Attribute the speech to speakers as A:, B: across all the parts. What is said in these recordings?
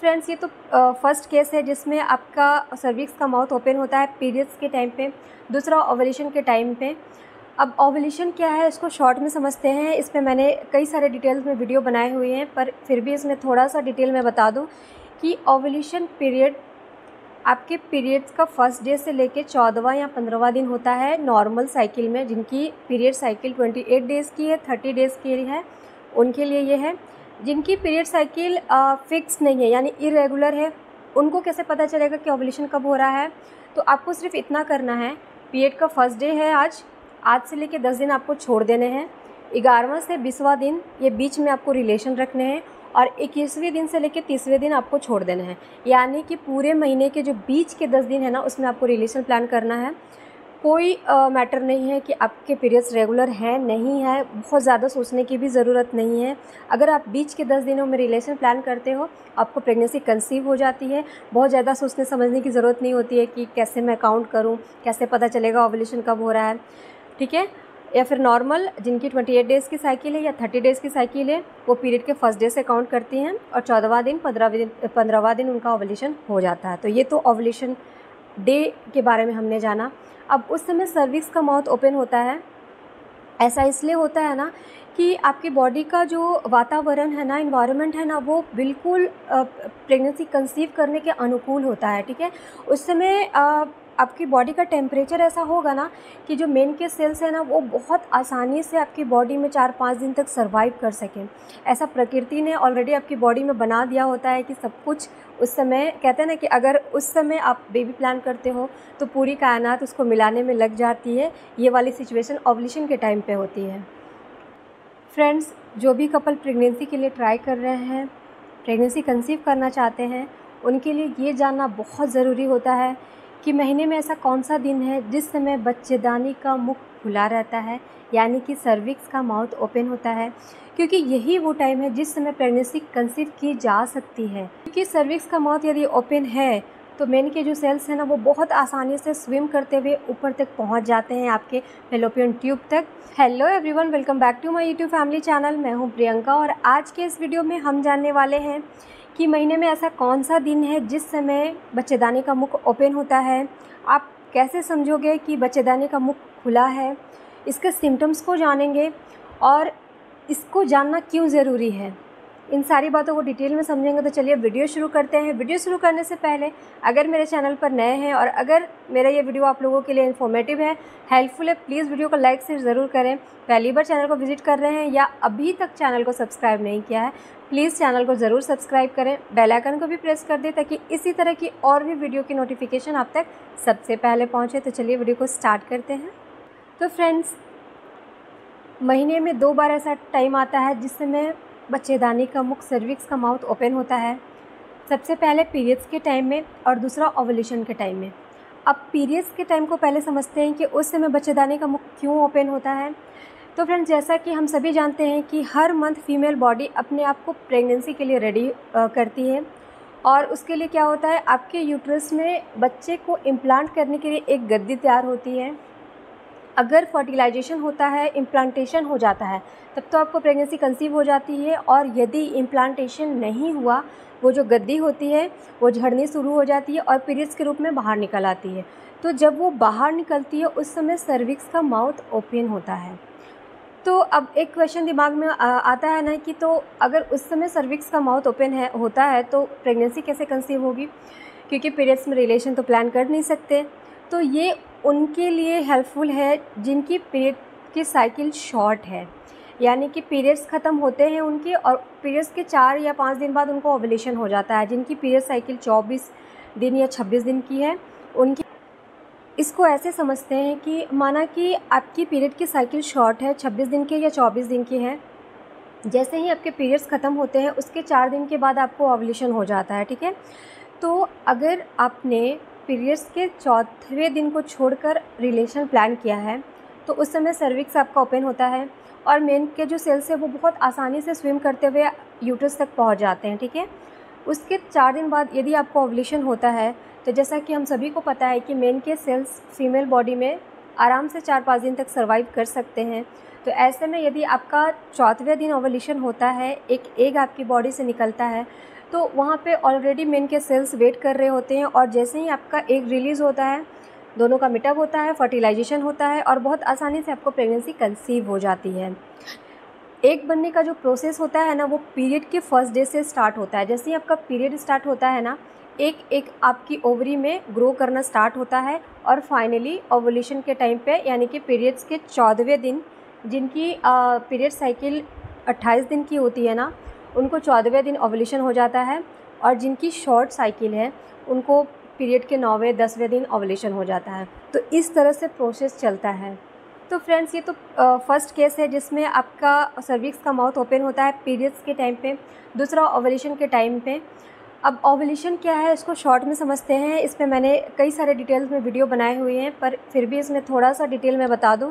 A: Friends ये तो first case है जिसमें आपका सर्विक्स का माउथ ओपन होता है पीरियड्स के टाइम पे, दूसरा ओवुलेशन के टाइम पे। अब ओवुलेशन क्या है इसको शॉर्ट में समझते हैं। इस पे मैंने कई सारे डिटेल्स में वीडियो बनाए हुए हैं, पर फिर भी इसमें थोड़ा सा डिटेल में बता दूं कि ओवुलेशन पीरियड आपके पीरियड्स का फर्स्ट डे से लेके 14वां या 15वां दिन होता है नॉर्मल साइकिल में। जिनकी पीरियड साइकिल 28 डेज़ की है, 30 डेज़ की है, उनके लिए ये है। जिनकी पीरियड साइकिल फिक्स नहीं है यानी इरेगुलर है, उनको कैसे पता चलेगा कि ओवुलेशन कब हो रहा है? तो आपको सिर्फ इतना करना है, पीरियड का फर्स्ट डे है आज से लेके 10 दिन आपको छोड़ देने हैं। 11वां से 20वां दिन ये बीच में आपको रिलेशन रखने हैं और 21वें दिन से लेके 30वें दिन आपको छोड़ देना है। यानी कि पूरे महीने के जो बीच के 10 दिन है ना, उसमें आपको रिलेशन प्लान करना है। कोई मैटर नहीं है कि आपके पीरियड्स रेगुलर हैं नहीं है, बहुत ज़्यादा सोचने की भी ज़रूरत नहीं है। अगर आप बीच के 10 दिनों में रिलेशन प्लान करते हो, आपको प्रेगनेंसी कंसीव हो जाती है। बहुत ज़्यादा सोचने समझने की ज़रूरत नहीं होती है कि कैसे मैं काउंट करूँ, कैसे पता चलेगा ओवुलेशन कब हो रहा है, ठीक है। या फिर नॉर्मल जिनकी 28 डेज़ की साइकिल है या 30 डेज़ की साइकिल है, वो पीरियड के फर्स्ट डे से काउंट करती हैं और 14वां दिन 15वां दिन उनका ओवुलेशन हो जाता है। तो ये तो ओवुलेशन डे के बारे में हमने जाना। अब उस समय सर्विक्स का माउथ ओपन होता है, ऐसा इसलिए होता है ना कि आपकी बॉडी का जो वातावरण है ना, इन्वायरमेंट है ना, वो बिल्कुल प्रेगनेंसी कंसीव करने के अनुकूल होता है, ठीक है। उस समय आपकी बॉडी का टेम्परेचर ऐसा होगा ना कि जो मेन के सेल्स हैं ना, वो बहुत आसानी से आपकी बॉडी में 4-5 दिन तक सर्वाइव कर सकें। ऐसा प्रकृति ने ऑलरेडी आपकी बॉडी में बना दिया होता है कि सब कुछ उस समय, कहते हैं ना कि अगर उस समय आप बेबी प्लान करते हो तो पूरी कायनात उसको मिलाने में लग जाती है। ये वाली सिचुएशन ओवुलेशन के टाइम पे होती है। फ्रेंड्स, जो भी कपल प्रेगनेंसी के लिए ट्राई कर रहे हैं, प्रेगनेंसी कंसीव करना चाहते हैं, उनके लिए ये जानना बहुत ज़रूरी होता है कि महीने में ऐसा कौन सा दिन है जिस समय बच्चेदानी का मुख खुला रहता है, यानी कि सर्विक्स का माउथ ओपन होता है। क्योंकि यही वो टाइम है जिस समय प्रेगनेंसी कंसीव की जा सकती है। क्योंकि सर्विक्स का माउथ यदि ओपन है तो मेन के जो सेल्स हैं ना, वो बहुत आसानी से स्विम करते हुए ऊपर तक पहुंच जाते हैं आपके फैलोपियन ट्यूब तक। Hello everyone, welcome back to my YouTube family channel. मैं हूं प्रियंका और आज के इस वीडियो में हम जानने वाले हैं कि महीने में ऐसा कौन सा दिन है जिस समय बच्चेदानी का मुख ओपन होता है। आप कैसे समझोगे कि बच्चेदानी का मुख खुला है, इसके सिम्टम्स को जानेंगे और इसको जानना क्यों ज़रूरी है, इन सारी बातों को डिटेल में समझेंगे। तो चलिए वीडियो शुरू करते हैं। वीडियो शुरू करने से पहले अगर मेरे चैनल पर नए हैं और अगर मेरा ये वीडियो आप लोगों के लिए इन्फॉर्मेटिव है, हेल्पफुल है, प्लीज़ वीडियो को लाइक से ज़रूर करें। पहली बार चैनल को विजिट कर रहे हैं या अभी तक चैनल को सब्सक्राइब नहीं किया है, प्लीज़ चैनल को ज़रूर सब्सक्राइब करें, बेल आइकन को भी प्रेस कर दें ताकि इसी तरह की और भी वीडियो की नोटिफिकेशन आप तक सबसे पहले पहुँचे। तो चलिए वीडियो को स्टार्ट करते हैं। तो फ्रेंड्स, महीने में 2 बार ऐसा टाइम आता है जिस समय बच्चेदानी का मुख सर्विक्स का माउथ ओपन होता है। सबसे पहले पीरियड्स के टाइम में और दूसरा ओवुलेशन के टाइम में। अब पीरियड्स के टाइम को पहले समझते हैं कि उस समय बच्चेदानी का मुख क्यों ओपन होता है। तो फ्रेंड्स, जैसा कि हम सभी जानते हैं कि हर मंथ फीमेल बॉडी अपने आप को प्रेगनेंसी के लिए रेडी करती है और उसके लिए क्या होता है, आपके यूट्रस में बच्चे को इम्प्लांट करने के लिए एक गद्दी तैयार होती है। अगर फर्टिलाइजेशन होता है, इम्प्लांटेशन हो जाता है, तब तो आपको प्रेगनेंसी कंसीव हो जाती है। और यदि इम्प्लांटेशन नहीं हुआ, वो जो गद्दी होती है वो झड़नी शुरू हो जाती है और पीरियड्स के रूप में बाहर निकल आती है। तो जब वो बाहर निकलती है उस समय सर्विक्स का माउथ ओपन होता है। तो अब एक क्वेश्चन दिमाग में आता है ना कि तो अगर उस समय सर्विक्स का माउथ ओपन होता है तो प्रेगनेंसी कैसे कंसीव होगी, क्योंकि पीरियड्स में रिलेशन तो प्लान कर नहीं सकते। तो ये उनके लिए हेल्पफुल है जिनकी पीरियड की साइकिल शॉर्ट है, यानी कि पीरियड्स ख़त्म होते हैं उनके और पीरियड्स के 4 या 5 दिन बाद उनको ओवुलेशन हो जाता है। जिनकी पीरियड साइकिल 24 दिन या 26 दिन की है, उनकी इसको ऐसे समझते हैं कि माना कि आपकी पीरियड की साइकिल शॉर्ट है, 26 दिन की या 24 दिन की है। जैसे ही आपके पीरियड्स ख़त्म होते हैं उसके 4 दिन के बाद आपको ओवुलेशन हो जाता है, ठीक है। तो अगर आपने पीरियड्स के 4वें दिन को छोड़कर रिलेशन प्लान किया है तो उस समय सर्विक्स आपका ओपन होता है और मेन के जो सेल्स है वो बहुत आसानी से स्विम करते हुए यूट्रस तक पहुंच जाते हैं, ठीक है। उसके 4 दिन बाद यदि आपको ओवुलेशन होता है तो जैसा कि हम सभी को पता है कि मेन के सेल्स फीमेल बॉडी में आराम से 4-5 दिन तक सर्वाइव कर सकते हैं। तो ऐसे में यदि आपका 4वें दिन ओवुलेशन होता है, एक एग आपकी बॉडी से निकलता है, तो वहाँ पे ऑलरेडी मेन के सेल्स वेट कर रहे होते हैं और जैसे ही आपका एग रिलीज़ होता है, दोनों का मीटअप होता है, फर्टिलाइजेशन होता है और बहुत आसानी से आपको प्रेगनेंसी कंसीव हो जाती है। एग बनने का जो प्रोसेस होता है ना, वो पीरियड के फर्स्ट डे से स्टार्ट होता है। जैसे ही आपका पीरियड स्टार्ट होता है ना, एक आपकी ओवरी में ग्रो करना स्टार्ट होता है और फाइनली ओवुलेशन के टाइम पे, यानी कि पीरियड्स के 14वें दिन, जिनकी पीरियड साइकिल 28 दिन की होती है ना, उनको 14वें दिन ओवुलेशन हो जाता है और जिनकी शॉर्ट साइकिल है उनको पीरियड के 9वें 10वें दिन ओवुलेशन हो जाता है। तो इस तरह से प्रोसेस चलता है। तो फ्रेंड्स, ये तो फर्स्ट केस है जिसमें आपका सर्विक्स का माउथ ओपन होता है पीरियड्स के टाइम पे। दूसरा ओवुलेशन के टाइम पे। अब ओवुलेशन क्या है इसको शॉर्ट में समझते हैं। इस पे मैंने कई सारे डिटेल्स में वीडियो बनाए हुए हैं, पर फिर भी इसमें थोड़ा सा डिटेल में बता दूं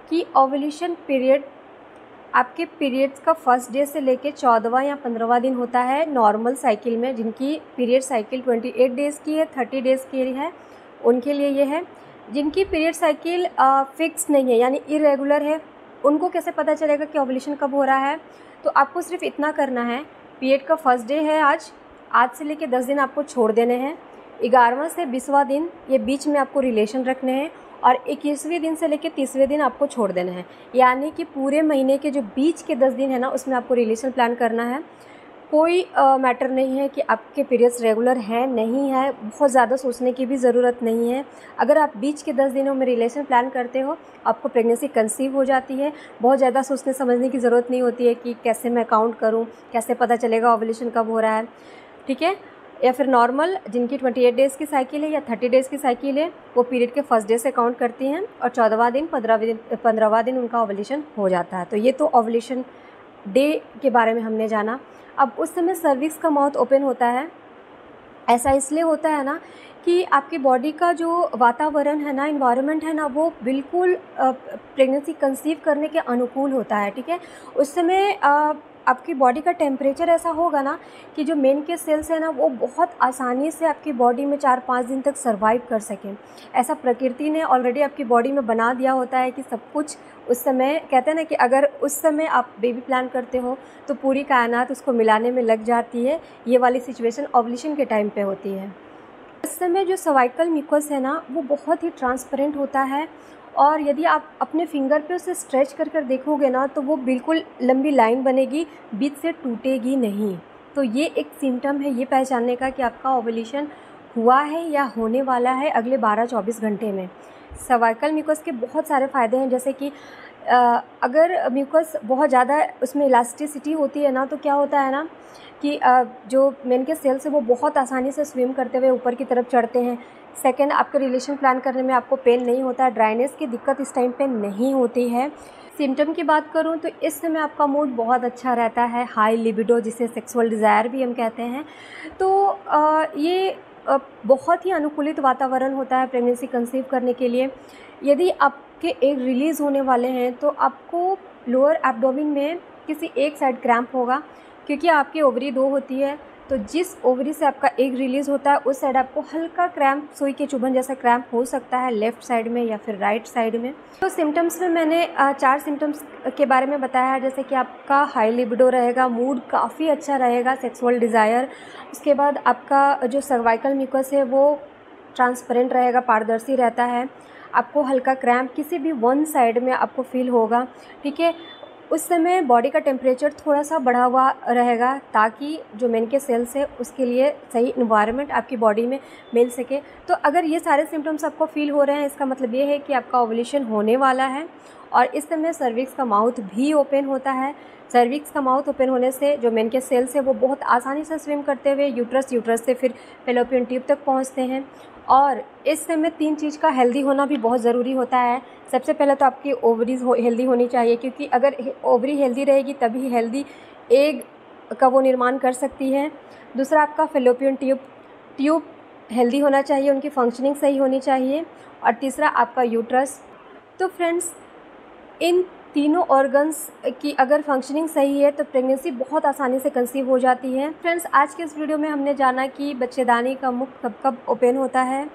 A: कि ओवुलेशन पीरियड आपके पीरियड्स का फर्स्ट डे से लेके 14वां या 15वां दिन होता है नॉर्मल साइकिल में। जिनकी पीरियड साइकिल 28 डेज़ की है, 30 डेज़ की है, उनके लिए ये है। जिनकी पीरियड साइकिल फिक्स नहीं है, यानी इरेगुलर है, उनको कैसे पता चलेगा कि ओवुलेशन कब हो रहा है? तो आपको सिर्फ इतना करना है, पीरियड का फर्स्ट डे है आज से लेके 10 दिन आपको छोड़ देने हैं। 11वां से 20वां दिन ये बीच में आपको रिलेशन रखने हैं और 21वें दिन से लेके 30वें दिन आपको छोड़ देना है। यानी कि पूरे महीने के जो बीच के 10 दिन है ना, उसमें आपको रिलेशन प्लान करना है। कोई मैटर नहीं है कि आपके पीरियड्स रेगुलर हैं नहीं है, बहुत ज़्यादा सोचने की भी ज़रूरत नहीं है। अगर आप बीच के 10 दिनों में रिलेशन प्लान करते हो, आपको प्रेगनेंसी कंसीव हो जाती है। बहुत ज़्यादा सोचने समझने की ज़रूरत नहीं होती है कि कैसे मैं काउंट करूँ, कैसे पता चलेगा ओवुलेशन कब हो रहा है, ठीक है। या फिर नॉर्मल जिनकी 28 डेज़ की साइकिल है या 30 डेज़ की साइकिल है, वो पीरियड के फर्स्ट डे से काउंट करती हैं और 14वां दिन 15वां दिन उनका ओवुलेशन हो जाता है। तो ये तो ओवुलेशन डे के बारे में हमने जाना। अब उस समय सर्विक्स का माउथ ओपन होता है। ऐसा इसलिए होता है ना कि आपकी बॉडी का जो वातावरण है ना, इन्वायरमेंट है ना, वो बिल्कुल प्रेगनेंसी कंसीव करने के अनुकूल होता है, ठीक है। उस समय आपकी बॉडी का टेम्परेचर ऐसा होगा ना कि जो मेन के सेल्स है ना, वो बहुत आसानी से आपकी बॉडी में 4-5 दिन तक सर्वाइव कर सकें। ऐसा प्रकृति ने ऑलरेडी आपकी बॉडी में बना दिया होता है कि सब कुछ उस समय, कहते हैं ना कि अगर उस समय आप बेबी प्लान करते हो तो पूरी कायनात उसको मिलाने में लग जाती है। ये वाली सिचुएशन ओवुलेशन के टाइम पे होती है। इस समय जो सर्वाइकल म्यूकस है ना, वो बहुत ही ट्रांसपेरेंट होता है और यदि आप अपने फिंगर पे उसे स्ट्रेच कर कर देखोगे ना, तो वो बिल्कुल लंबी लाइन बनेगी, बीच से टूटेगी नहीं। तो ये एक सिम्टम है ये पहचानने का कि आपका ओवुलेशन हुआ है या होने वाला है अगले 12-24 घंटे में। सर्वाइकल म्यूकस के बहुत सारे फ़ायदे हैं, जैसे कि अगर म्यूकस बहुत ज़्यादा उसमें इलास्टिसिटी होती है ना, तो क्या होता है ना कि जो मेन के सेल्स है वो बहुत आसानी से स्विम करते हुए ऊपर की तरफ चढ़ते हैं। सेकंड, आपके रिलेशन प्लान करने में आपको पेन नहीं होता है, ड्राइनेस की दिक्कत इस टाइम पे नहीं होती है। सिम्टम की बात करूं तो इस समय आपका मूड बहुत अच्छा रहता है, हाई लिबिडो, जिसे सेक्सुअल डिज़ायर भी हम कहते हैं। तो ये बहुत ही अनुकूलित वातावरण होता है प्रेगनेंसी कंसीव करने के लिए। यदि आपके एग रिलीज़ होने वाले हैं तो आपको लोअर एब्डोमेन में किसी एक साइड क्रैम्प होगा, क्योंकि आपकी ओवरी 2 होती है। तो जिस ओवरी से आपका एग रिलीज़ होता है उस साइड आपको हल्का क्रैम्प, सुई के चुभन जैसा क्रैम्प हो सकता है, लेफ़्ट साइड में या फिर राइट साइड में। तो सिम्टम्स में मैंने 4 सिम्टम्स के बारे में बताया है, जैसे कि आपका हाई लिबिडो रहेगा, मूड काफ़ी अच्छा रहेगा, सेक्सुअल डिज़ायर। उसके बाद आपका जो सर्वाइकल म्यूकस है वो ट्रांसपेरेंट रहेगा, पारदर्शी रहता है। आपको हल्का क्रैम्प किसी भी वन साइड में आपको फील होगा, ठीक है। उस समय बॉडी का टेम्परेचर थोड़ा सा बढ़ा हुआ रहेगा, ताकि जो मेन के सेल्स है उसके लिए सही इन्वायरमेंट आपकी बॉडी में मिल सके। तो अगर ये सारे सिम्टम्स आपको फील हो रहे हैं, इसका मतलब ये है कि आपका ओवुलेशन होने वाला है। और इस समय सर्विक्स का माउथ भी ओपन होता है। सर्विक्स का माउथ ओपन होने से जो मेन के सेल्स है वो बहुत आसानी से स्विम करते हुए यूट्रस से फिर फैलोपियन ट्यूब तक पहुँचते हैं। और इस समय 3 चीज़ का हेल्दी होना भी बहुत ज़रूरी होता है। सबसे पहले तो आपकी ओवरीज हेल्दी होनी चाहिए, क्योंकि अगर ओवरी हेल्दी रहेगी तभी हेल्दी एग का वो निर्माण कर सकती है। दूसरा, आपका फैलोपियन ट्यूब हेल्दी होना चाहिए, उनकी फंक्शनिंग सही होनी चाहिए। और तीसरा, आपका यूट्रस। तो फ्रेंड्स, इन तीनों ऑर्गन्स की अगर फंक्शनिंग सही है तो प्रेगनेंसी बहुत आसानी से कंसीव हो जाती है। फ्रेंड्स, आज के इस वीडियो में हमने जाना कि बच्चेदानी का मुख कब कब ओपन होता है,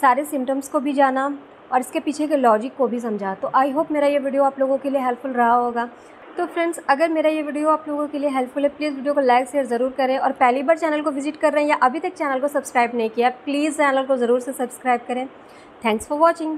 A: सारे सिम्टम्स को भी जाना और इसके पीछे के लॉजिक को भी समझा। तो आई होप मेरा ये वीडियो आप लोगों के लिए हेल्पफुल रहा होगा। तो फ्रेंड्स, अगर मेरा ये वीडियो आप लोगों के लिए हेल्पफुल है, प्लीज़ वीडियो को लाइक शेयर ज़रूर करें। और पहली बार चैनल को विजिट कर रहे हैं या अभी तक चैनल को सब्सक्राइब नहीं किया, प्लीज़ चैनल को ज़रूर से सब्सक्राइब करें। Thanks for watching.